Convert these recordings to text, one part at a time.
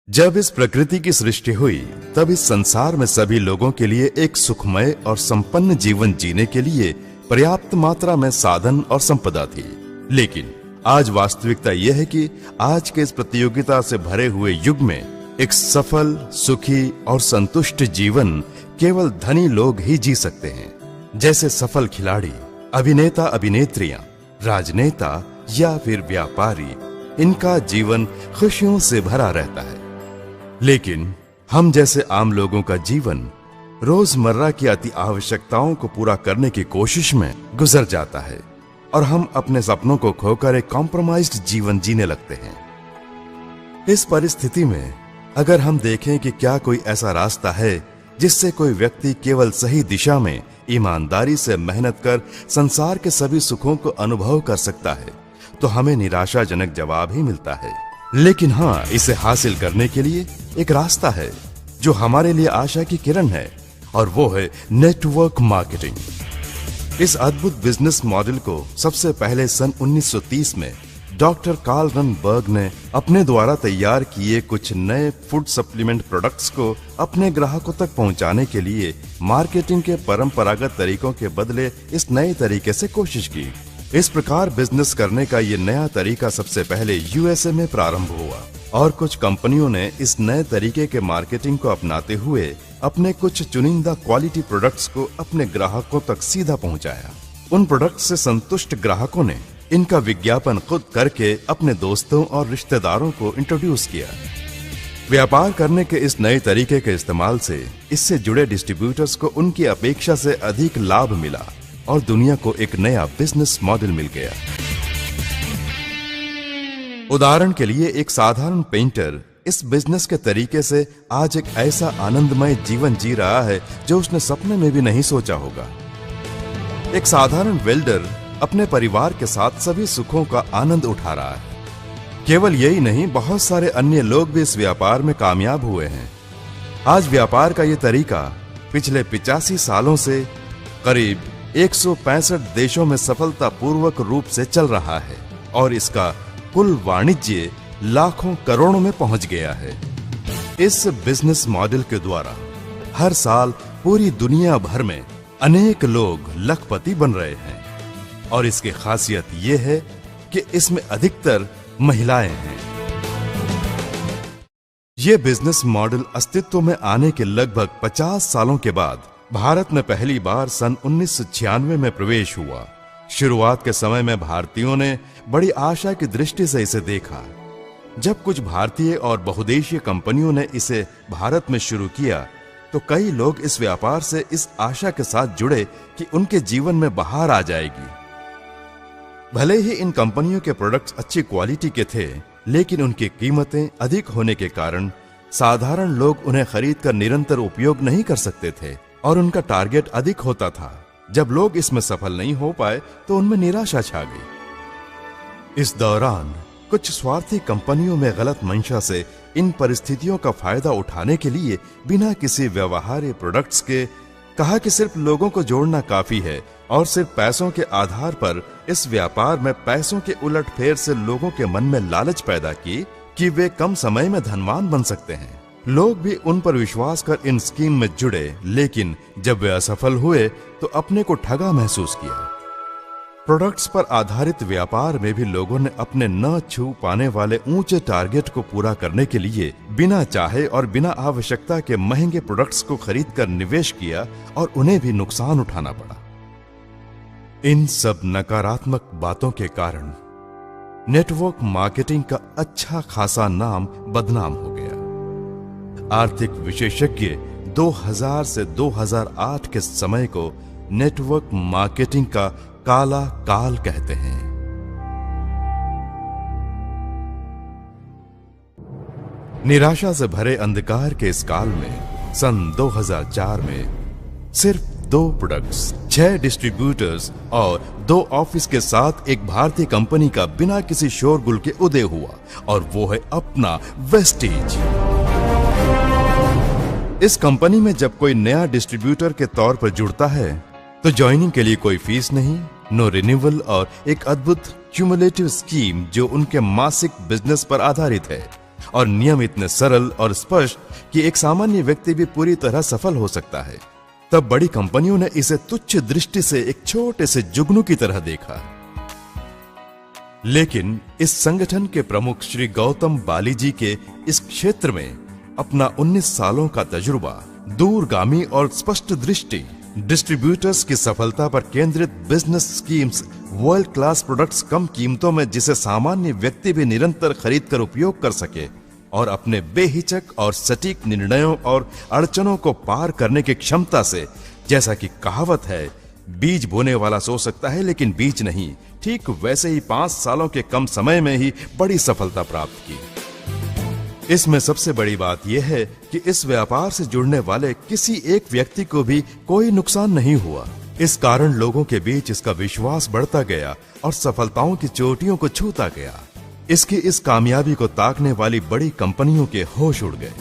जब इस प्रकृति की सृष्टि हुई तब इस संसार में सभी लोगों के लिए एक सुखमय और संपन्न जीवन जीने के लिए पर्याप्त मात्रा में साधन और संपदा थी। लेकिन आज वास्तविकता यह है कि आज के इस प्रतियोगिता से भरे हुए युग में एक सफल, सुखी और संतुष्ट जीवन केवल धनी लोग ही जी सकते हैं। जैसे सफल खिलाड़ी, अभिनेता, अभिनेत्रियां, राजनेता या फिर व्यापारी, इनका जीवन खुशियों से भरा रहता है। लेकिन हम जैसे आम लोगों का जीवन रोजमर्रा की अति आवश्यकताओं को पूरा करने की कोशिश में गुजर जाता है और हम अपने सपनों को खोकर एक कॉम्प्रोमाइज्ड जीवन जीने लगते हैं। इस परिस्थिति में अगर हम देखें कि क्या कोई ऐसा रास्ता है जिससे कोई व्यक्ति केवल सही दिशा में ईमानदारी से मेहनत कर संसार के सभी सुखों को अनुभव कर सकता है, तो हमें निराशाजनक जवाब ही मिलता है। लेकिन हाँ, इसे हासिल करने के लिए एक रास्ता है जो हमारे लिए आशा की किरण है, और वो है नेटवर्क मार्केटिंग। इस अद्भुत बिजनेस मॉडल को सबसे पहले सन 1930 में डॉक्टर कार्ल रनबर्ग ने अपने द्वारा तैयार किए कुछ नए फूड सप्लीमेंट प्रोडक्ट्स को अपने ग्राहकों तक पहुंचाने के लिए मार्केटिंग के परंपरागत तरीकों के बदले इस नए तरीके से कोशिश की। इस प्रकार बिजनेस करने का ये नया तरीका सबसे पहले यूएसए में प्रारंभ हुआ और कुछ कंपनियों ने इस नए तरीके के मार्केटिंग को अपनाते हुए अपने कुछ चुनिंदा क्वालिटी प्रोडक्ट्स को अपने ग्राहकों तक सीधा पहुंचाया। उन प्रोडक्ट्स से संतुष्ट ग्राहकों ने इनका विज्ञापन खुद करके अपने दोस्तों और रिश्तेदारों को इंट्रोड्यूस किया। व्यापार करने के इस नए तरीके के इस्तेमाल से इससे जुड़े डिस्ट्रीब्यूटर्स को उनकी अपेक्षा से अधिक लाभ मिला और दुनिया को एक नया बिजनेस मॉडल मिल गया। उदाहरण के लिए एक साधारण पेंटर इस बिजनेस के तरीके से आज एक ऐसा आनंदमय जीवन जी रहा है जो उसने सपने में भी नहीं सोचा होगा। एक साधारण वेल्डर अपने परिवार के साथ सभी सुखों का आनंद उठा रहा है। केवल यही नहीं, बहुत सारे अन्य लोग भी इस व्यापार में कामयाब हुए हैं। आज व्यापार का ये तरीका पिछले 85 सालों से करीब 165 देशों में सफलतापूर्वक रूप से चल रहा है और इसका कुल वाणिज्य लाखों करोड़ों में पहुंच गया है। इस बिजनेस मॉडल के द्वारा हर साल पूरी दुनिया भर में अनेक लोग लखपति बन रहे हैं और इसकी खासियत यह है कि इसमें अधिकतर महिलाएं हैं। यह बिजनेस मॉडल अस्तित्व में आने के लगभग 50 सालों के बाद भारत में पहली बार सन 1996 में प्रवेश हुआ। शुरुआत के समय में भारतीयों ने बड़ी आशा की दृष्टि से इसे देखा। जब कुछ भारतीय और बहुदेशीय कंपनियों ने इसे भारत में शुरू किया तो कई लोग इस व्यापार से इस आशा के साथ जुड़े कि उनके जीवन में बहार आ जाएगी। भले ही इन कंपनियों के प्रोडक्ट्स अच्छी क्वालिटी के थे, लेकिन उनकी कीमतें अधिक होने के कारण साधारण लोग उन्हें खरीदकर निरंतर उपयोग नहीं कर सकते थे और उनका टारगेट अधिक होता था। जब लोग इसमें सफल नहीं हो पाए तो उनमें निराशा छा गई। इस दौरान कुछ स्वार्थी कंपनियों में गलत मंशा से इन परिस्थितियों का फायदा उठाने के लिए बिना किसी व्यवहार्य प्रोडक्ट्स के कहा कि सिर्फ लोगों को जोड़ना काफी है और सिर्फ पैसों के आधार पर इस व्यापार में पैसों के उलटफेर से लोगों के मन में लालच पैदा की कि वे कम समय में धनवान बन सकते हैं। लोग भी उन पर विश्वास कर इन स्कीम में जुड़े, लेकिन जब वे असफल हुए तो अपने को ठगा महसूस किया। प्रोडक्ट्स पर आधारित व्यापार में भी लोगों ने अपने न छू पाने वाले ऊंचे टारगेट को पूरा करने के लिए बिना चाहे और बिना आवश्यकता के महंगे प्रोडक्ट्स को खरीदकर निवेश किया और उन्हें भी नुकसान उठाना पड़ा। इन सब नकारात्मक बातों के कारण नेटवर्क मार्केटिंग का अच्छा खासा नाम बदनाम हो गया। आर्थिक विशेषज्ञ 2000 से 2008 के समय को नेटवर्क मार्केटिंग का काला काल कहते हैं। निराशा से भरे अंधकार के इस काल में सन 2004 में सिर्फ 2 प्रोडक्ट्स, 6 डिस्ट्रीब्यूटर्स और 2 ऑफिस के साथ एक भारतीय कंपनी का बिना किसी शोरगुल के उदय हुआ और वो है अपना वेस्टेज। इस कंपनी में जब कोई नया डिस्ट्रीब्यूटर के तौर पर जुड़ता है तो ज्वाइनिंग के लिए कोई फीस नहीं, नो रिन्यूअल और एक अद्भुत क्यूमुलेटिव स्कीम जो उनके मासिक बिजनेस पर आधारित है। और नियम इतने सरल और स्पष्ट कि एक सामान्य व्यक्ति भी पूरी तरह सफल हो सकता है, तब बड़ी कंपनियों ने इसे तुच्छ दृष्टि से एक छोटे से जुगनू की तरह देखा। लेकिन इस संगठन के प्रमुख श्री गौतम बालीजी के इस क्षेत्र में अपना 19 सालों का तजुर्बा, दूरगामी और स्पष्ट दृष्टि, डिस्ट्रीब्यूटर्स की सफलता पर केंद्रित business schemes, world class products कम कीमतों में जिसे सामान्य व्यक्ति भी निरंतर खरीद कर उपयोग कर सके और अपने बेहिचक और सटीक निर्णयों और अड़चनों को पार करने की क्षमता से, जैसा कि कहावत है, बीज बोने वाला सो सकता है लेकिन बीज नहीं, ठीक वैसे ही 5 सालों के कम समय में ही बड़ी सफलता प्राप्त की। इसमें सबसे बड़ी बात यह है कि इस व्यापार से जुड़ने वाले किसी एक व्यक्ति को भी कोई नुकसान नहीं हुआ। इस कारण लोगों के बीच इसका विश्वास बढ़ता गया और सफलताओं की चोटियों को छूता गया। इसकी इस कामयाबी को ताकने वाली बड़ी कंपनियों के होश उड़ गए।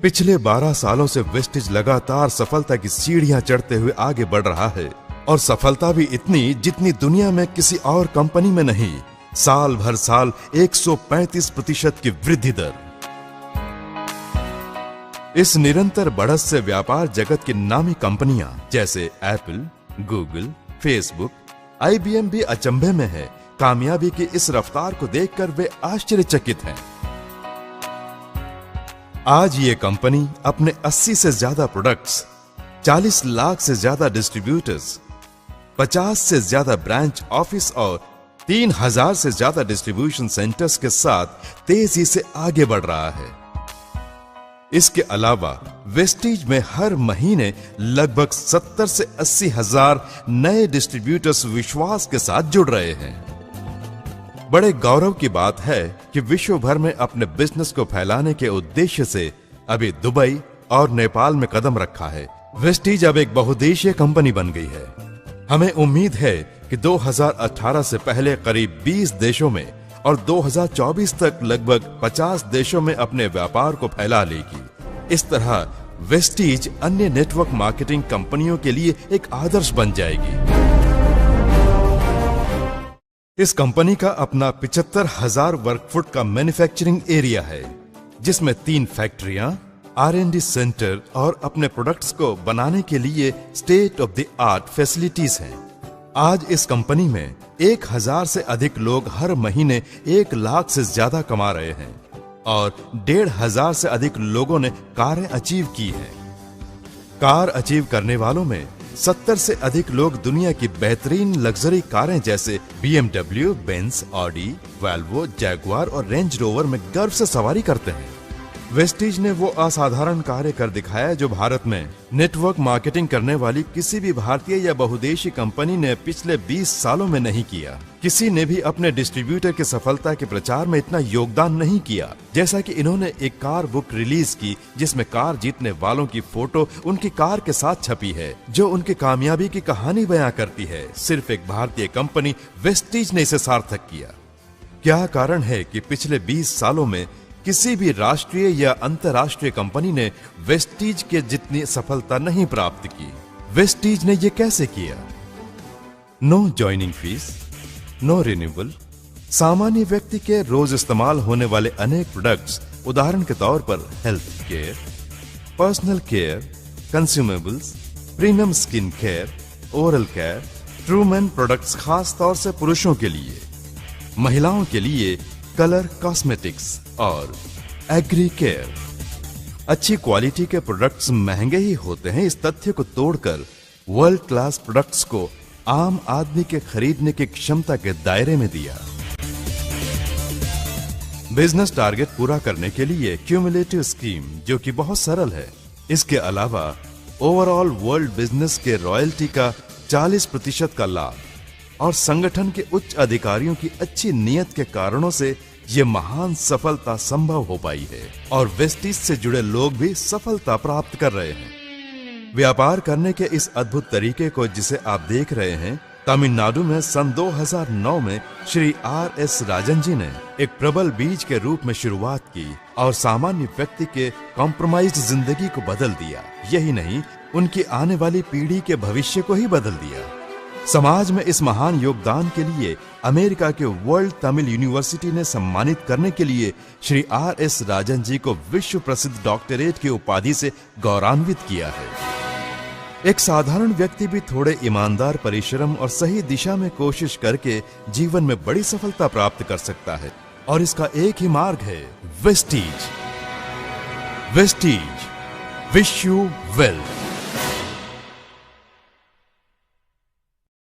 पिछले 12 सालों से वेस्टिज लगातार सफलता की सीढ़ियां चढ़ते हुए आगे बढ़ रहा है और सफलता भी इतनी जितनी दुनिया में किसी और कंपनी में नहीं। साल भर साल 135% की वृद्धि दर। इस निरंतर बढ़त से व्यापार जगत की नामी कंपनियां जैसे एप्पल, गूगल, फेसबुक, IBM भी अचंभे में है। कामयाबी की इस रफ्तार को देखकर वे आश्चर्यचकित हैं। आज ये कंपनी अपने 80 से ज्यादा प्रोडक्ट्स, 40 लाख से ज्यादा डिस्ट्रीब्यूटर्स, 50 से ज्यादा ब्रांच ऑफिस और 3000 से ज्यादा डिस्ट्रीब्यूशन सेंटर्स के साथ तेजी से आगे बढ़ रहा है। इसके अलावा वेस्टीज में हर महीने लगभग 70 से 80 हजार नए डिस्ट्रीब्यूटर्स विश्वास के साथ जुड़ रहे हैं। बड़े गौरव की बात है कि विश्व भर में अपने बिजनेस को फैलाने के उद्देश्य से अभी दुबई और नेपाल में कदम रखा है। वेस्टीज अब एक बहुदेशीय कंपनी बन गई है। हमें उम्मीद है कि 2018 से पहले करीब 20 देशों में और 2024 तक लगभग 50 देशों में अपने व्यापार को फैला लेगी। इस तरह वेस्टीज अन्य नेटवर्क मार्केटिंग कंपनियों के लिए एक आदर्श बन जाएगी। इस कंपनी का अपना 75,000 वर्ग फुट का मैन्युफैक्चरिंग एरिया है, जिसमें 3 फैक्ट्रियां, R&D सेंटर और अपने प्रोडक्ट्स को बनाने के लिए state of the art facilities हैं। आज इस कंपनी में 1000 से अधिक लोग हर महीने 1 लाख से ज्यादा कमा रहे हैं और 1,500 से अधिक लोगों ने कारें अचीव की हैं। कार अचीव करने वालों में 70 से अधिक लोग दुनिया की बेहतरीन लग्जरी कारें जैसे BMW, Benz, Audi, Volvo, Jaguar और रेंज रोवर में गर्व से सवारी करते हैं। वेस्टीज ने वो असाधारण कार्य कर दिखाया जो भारत में नेटवर्क मार्केटिंग करने वाली किसी भी भारतीय या बहुदेशी कंपनी ने पिछले 20 सालों में नहीं किया। किसी ने भी अपने डिस्ट्रीब्यूटर की सफलता के प्रचार में इतना योगदान नहीं किया जैसा कि इन्होंने एक कार बुक रिलीज की, जिसमें कार जीतने वालों की फोटो उनकी कार के साथ छपी है, जो उनकी कामयाबी की कहानी बयां करती है। सिर्फ एक भारतीय कंपनी वेस्टीज ने इसे सार्थक किया। क्या कारण है कि पिछले 20 सालों में किसी भी राष्ट्रीय या अंतर्राष्ट्रीय कंपनी ने वेस्टीज के जितनी सफलता नहीं प्राप्त की? वेस्टीज ने ये कैसे किया? No joining fees, no renewal, सामान्य व्यक्ति के रोज इस्तेमाल होने वाले अनेक प्रोडक्ट्स, उदाहरण के तौर पर health care, personal care, consumables, premium skin care, oral care, ट्रूमैन प्रोडक्ट्स खास तौर से पुरुषों के लिए, महिलाओं के लिए कलर कॉस्मेटिक्स और एग्री केयर। अच्छी क्वालिटी के प्रोडक्ट्स महंगे ही होते हैं, इस तथ्य को तोड़कर वर्ल्ड क्लास प्रोडक्ट्स को आम आदमी के खरीदने की क्षमता के दायरे में दिया। बिजनेस टारगेट पूरा करने के लिए क्यूमुलेटिव स्कीम, जो कि बहुत सरल है। इसके अलावा ओवरऑल वर्ल्ड बिजनेस के रॉयल्टी का 40% का लाभ और संगठन के उच्च अधिकारियों की अच्छी नीयत के कारणों से ये महान सफलता संभव हो पाई है और वेस्टीज से जुड़े लोग भी सफलता प्राप्त कर रहे हैं। व्यापार करने के इस अद्भुत तरीके को जिसे आप देख रहे हैं, तमिलनाडु में सन 2009 में श्री R.S. राजन जी ने एक प्रबल बीज के रूप में शुरुआत की और सामान्य व्यक्ति के कॉम्प्रोमाइज्ड जिंदगी को बदल दिया। यही नहीं, उनकी आने वाली पीढ़ी के भविष्य को ही बदल दिया। समाज में इस महान योगदान के लिए अमेरिका के वर्ल्ड तमिल यूनिवर्सिटी ने सम्मानित करने के लिए श्री R.S. राजन जी को विश्व प्रसिद्ध डॉक्टरेट की उपाधि से गौरवान्वित किया है। एक साधारण व्यक्ति भी थोड़े ईमानदार परिश्रम और सही दिशा में कोशिश करके जीवन में बड़ी सफलता प्राप्त कर सकता है, और इसका एक ही मार्ग है Vestige. Vestige, wish you well.